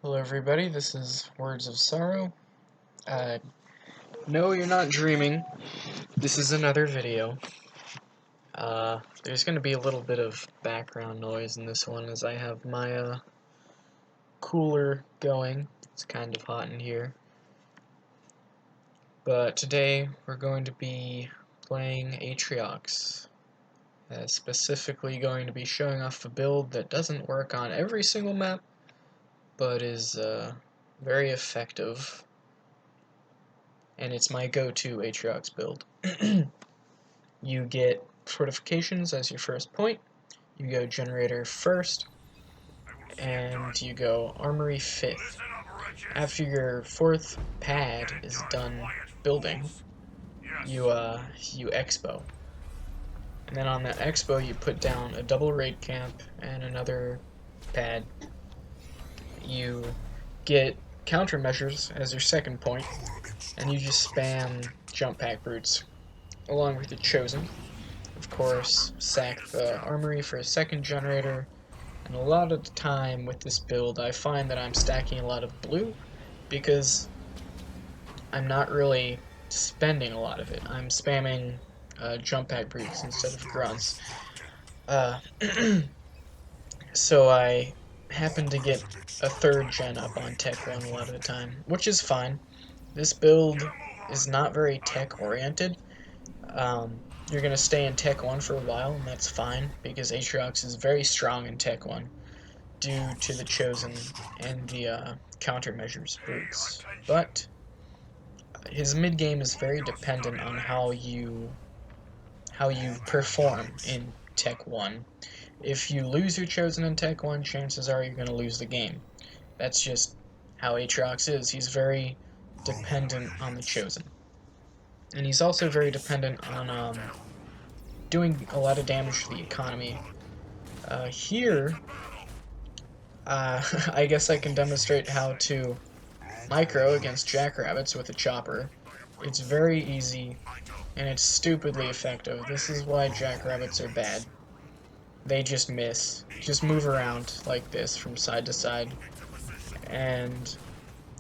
Hello everybody, this is Words of Sorrow. No, you're not dreaming. This is another video. There's gonna be a little bit of background noise in this one as I have my cooler going. It's kind of hot in here. But today we're going to be playing Atriox. Specifically going to be showing off a build that doesn't work on every single map, but is very effective. And it's my go-to Atriox build. You get fortifications as your first point, you go generator first, and you go armory fifth. After your fourth pad is done building, you expo. And then on that expo you put down a double raid camp and another pad. You get countermeasures as your second point, and you just spam jump pack brutes along with the chosen. Of course, sack the armory for a second generator, and a lot of the time with this build I find that I'm stacking a lot of blue because I'm not really spending a lot of it. I'm spamming jump pack brutes instead of grunts. So I happen to get a third gen up on tech 1 a lot of the time, which is fine. This build is not very tech oriented. You're going to stay in Tech 1 for a while, and that's fine, because Atriox is very strong in Tech 1 due to the Chosen and the countermeasures brutes. But his mid-game is very dependent on how you perform in Tech 1. If you lose your Chosen in Tech 1, chances are you're going to lose the game. That's just how Atriox is. He's very dependent on the Chosen. And he's also very dependent on doing a lot of damage to the economy. Here, I guess I can demonstrate how to micro against jackrabbits with a chopper. It's very easy, and it's stupidly effective. This is why jackrabbits are bad. They just miss. Just move around like this from side to side, and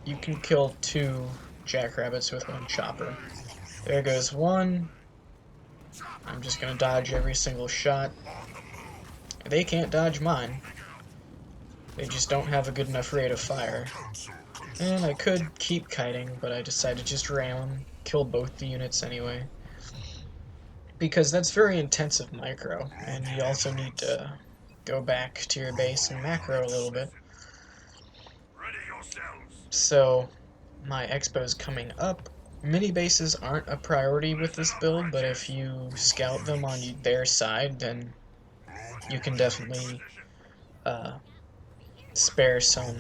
you can kill 2 jackrabbits with 1 chopper. There goes 1. I'm just gonna dodge every single shot. They can't dodge mine. They just don't have a good enough rate of fire. And I could keep kiting, but I decided to just ram them, kill both the units anyway. Because that's very intensive micro, and you also need to go back to your base and macro a little bit. So, my expo's coming up. Mini bases aren't a priority with this build, but if you scout them on their side, then you can definitely spare some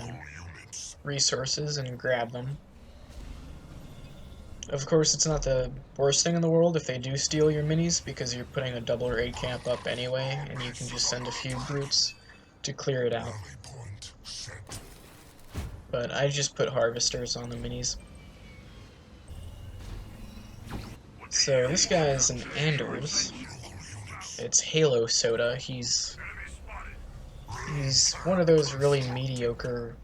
resources and grab them. Of course, it's not the worst thing in the world if they do steal your minis, because you're putting a double raid camp up anyway, and you can just send a few brutes to clear it out. But I just put harvesters on the minis. So this guy is an Anders. It's Halo Soda. He's one of those really mediocre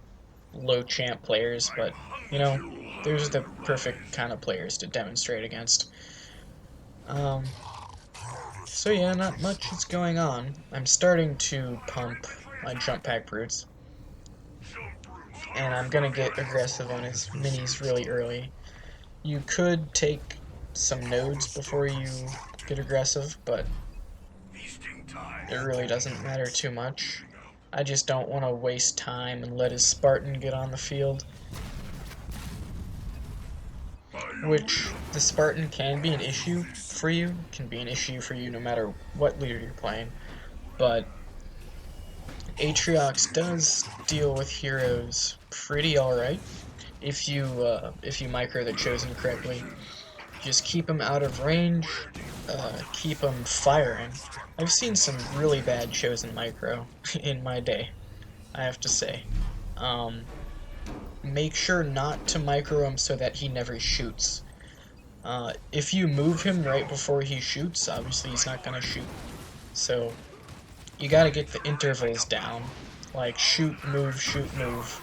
low champ players, but you know, those are the perfect kind of players to demonstrate against. So yeah, not much is going on. I'm starting to pump my jump pack brutes, and I'm gonna get aggressive on his minis really early. You could take some nodes before you get aggressive, but it really doesn't matter too much. I just don't want to waste time and let his Spartan get on the field. Which, the Spartan can be an issue for you, can be an issue for you no matter what leader you're playing, but Atriox does deal with heroes pretty alright if you micro the Chosen correctly. Just keep them out of range, keep them firing. I've seen some really bad Chosen micro in my day, I have to say. Make sure not to micro him so that he never shoots. If you move him right before he shoots, obviously he's not gonna shoot. So, you gotta get the intervals down. Like, shoot, move, shoot, move.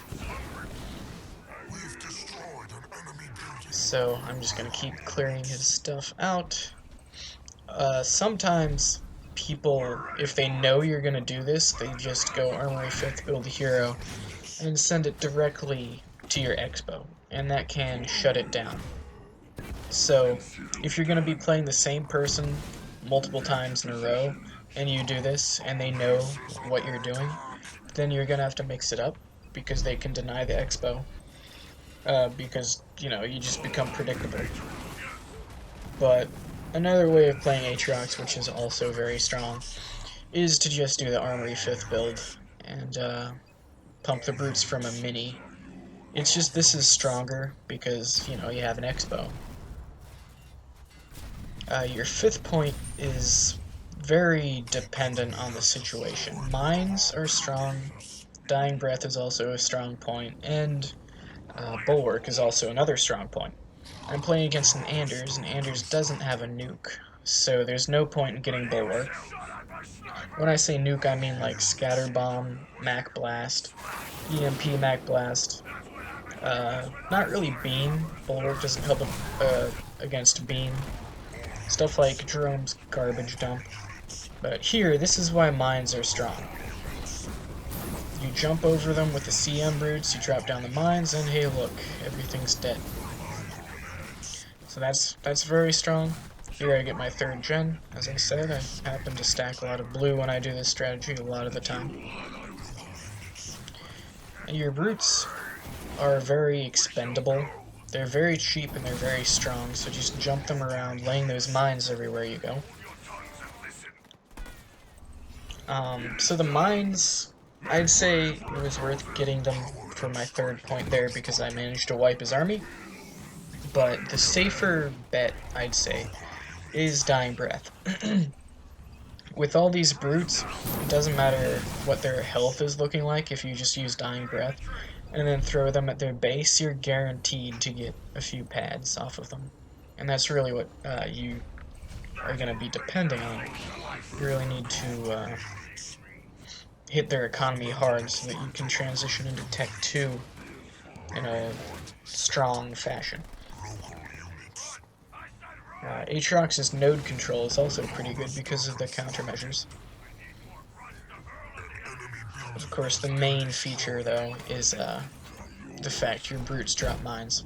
So I'm just gonna keep clearing his stuff out. Sometimes people, if they know you're gonna do this, they just go Armory 5th, build a hero, and send it directly to your expo, and that can shut it down. So if you're gonna be playing the same person multiple times in a row, and you do this, and they know what you're doing, then you're gonna have to mix it up, because they can deny the expo, because, you know, you just become predictable. But another way of playing Atriox, which is also very strong, is to just do the Armory 5th build, and pump the brutes from a mini. It's just this is stronger, because, you know, you have an expo. Your 5th point is very dependent on the situation. Mines are strong, Dying Breath is also a strong point, and Bulwark is also another strong point. I'm playing against an Anders, and Anders doesn't have a nuke, so there's no point in getting Bulwark. When I say nuke, I mean like Scatter Bomb, Mac Blast, EMP Mac Blast. Not really Beam. Bulwark doesn't help against Beam. Stuff like Jerome's Garbage Dump. But here, this is why mines are strong. You jump over them with the CM brutes, you drop down the mines, and hey look, everything's dead. So that's very strong. Here I get my 3rd gen. As I said, I happen to stack a lot of blue when I do this strategy a lot of the time. And your brutes are very expendable. They're very cheap and they're very strong, so just jump them around, laying those mines everywhere you go. So the mines, I'd say it was worth getting them for my 3rd point there because I managed to wipe his army. But the safer bet, I'd say, is Dying Breath. With all these brutes, it doesn't matter what their health is looking like if you just use Dying Breath and then throw them at their base, you're guaranteed to get a few pads off of them. And that's really what you are going to be depending on. You really need to hit their economy hard so that you can transition into Tech 2 in a strong fashion. Atriox's node control is also pretty good because of the countermeasures. Of course, the main feature, though, is the fact your brutes drop mines.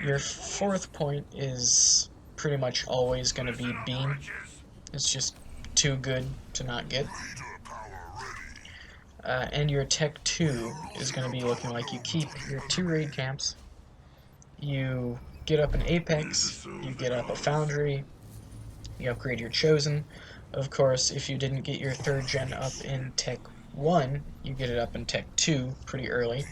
Your 4th point is pretty much always going to be Beam. It's just too good to not get. And your Tech 2 is going to be looking like you keep your 2 raid camps, you get up an Apex, you get up a Foundry, you upgrade your Chosen. Of course, if you didn't get your 3rd gen up in Tech 1, you get it up in Tech 2 pretty early.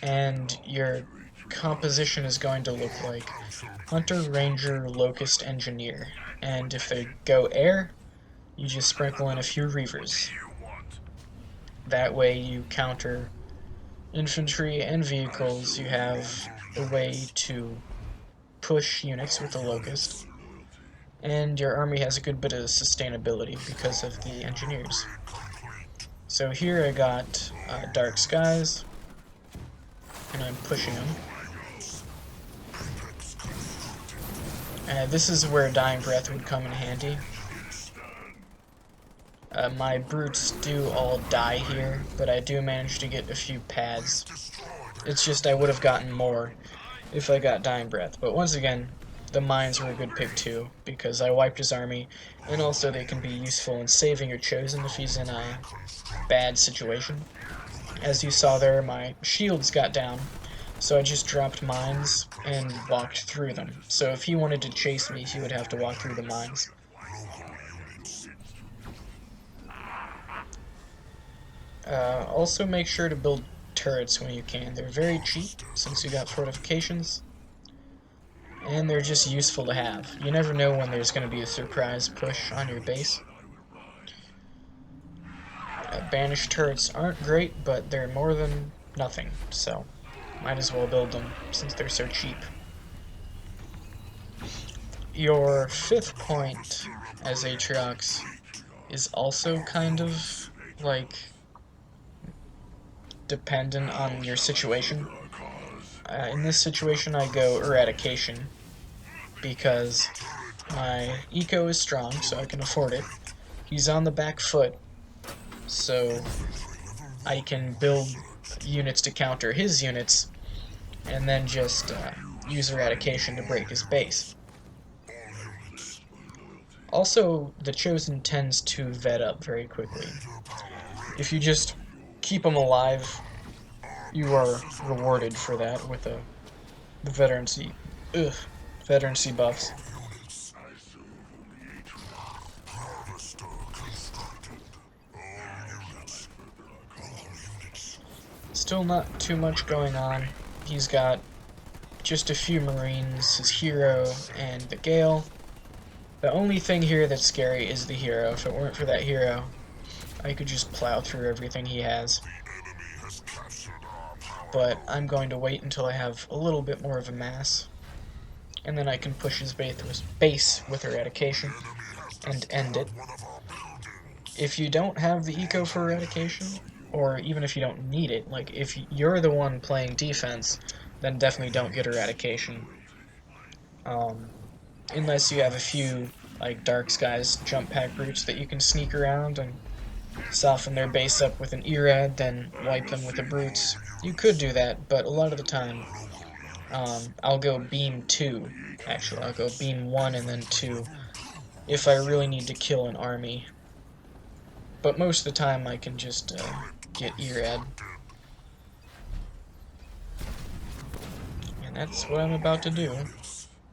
And your composition is going to look like Hunter, Ranger, Locust, Engineer. And if they go air, you just sprinkle in a few Reavers. That way you counter infantry and vehicles. You have a way to push units with the Locust. And your army has a good bit of sustainability because of the engineers. So here I got Dark Skies, and I'm pushing them. This is where Dying Breath would come in handy. My brutes do all die here, but I do manage to get a few pads. It's just I would have gotten more if I got Dying Breath. But once again, the mines were a good pick too, because I wiped his army, and also they can be useful in saving your Chosen if he's in a bad situation. As you saw there, my shields got down, so I just dropped mines and walked through them. So if he wanted to chase me, he would have to walk through the mines. Also make sure to build turrets when you can. They're very cheap, since you got fortifications, and they're just useful to have. You never know when there's going to be a surprise push on your base. Banished turrets aren't great, but they're more than nothing, so might as well build them since they're so cheap. Your 5th point as Atriox is also kind of like dependent on your situation. In this situation I go eradication, because my eco is strong, so I can afford it. He's on the back foot, so I can build units to counter his units, and then just use eradication to break his base. Also, the Chosen tends to vet up very quickly. If you just keep him alive, you are rewarded for that with the veterancy, veterancy buffs. Still not too much going on. He's got just a few Marines, his hero, and the Gale. The only thing here that's scary is the hero. If it weren't for that hero, I could just plow through everything he has. But I'm going to wait until I have a little bit more of a mass, and then I can push his base with eradication and end it. If you don't have the eco for eradication, or even if you don't need it, like if you're the one playing defense, then definitely don't get eradication. Unless you have a few like Dark Skies jump pack routes that you can sneak around and soften their base up with an Erad, then wipe them with the brutes. You could do that, but a lot of the time, I'll go beam 2. Actually, I'll go beam 1 and then 2 if I really need to kill an army. But most of the time I can just get Erad. And that's what I'm about to do.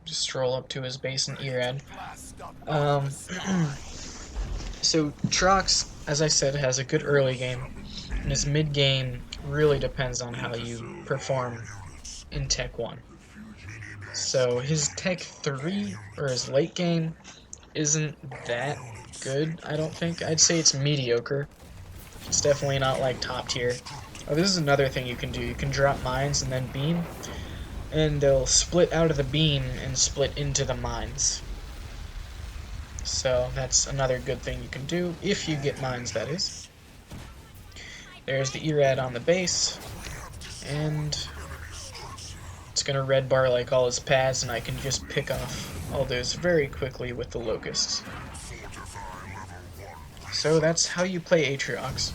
Just stroll up to his base and Erad. So Trox, as I said, has a good early game, and his mid game really depends on how you perform in Tech 1. So his Tech 3, or his late game, isn't that good, I don't think. I'd say it's mediocre. It's definitely not like top tier. Oh, this is another thing you can do. You can drop mines and then beam, and they'll split out of the beam and split into the mines. So that's another good thing you can do, if you get mines, that is. There's the Erad on the base, and it's going to red bar like all his pads, and I can just pick off all those very quickly with the locusts. So that's how you play Atriox.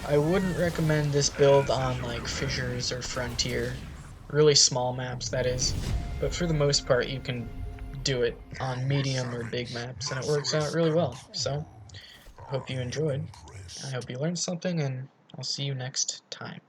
I wouldn't recommend this build on like Fissures or Frontier, really small maps that is, but for the most part you can do it on medium or big maps, and it works out really well. So, I hope you enjoyed. I hope you learned something, and I'll see you next time.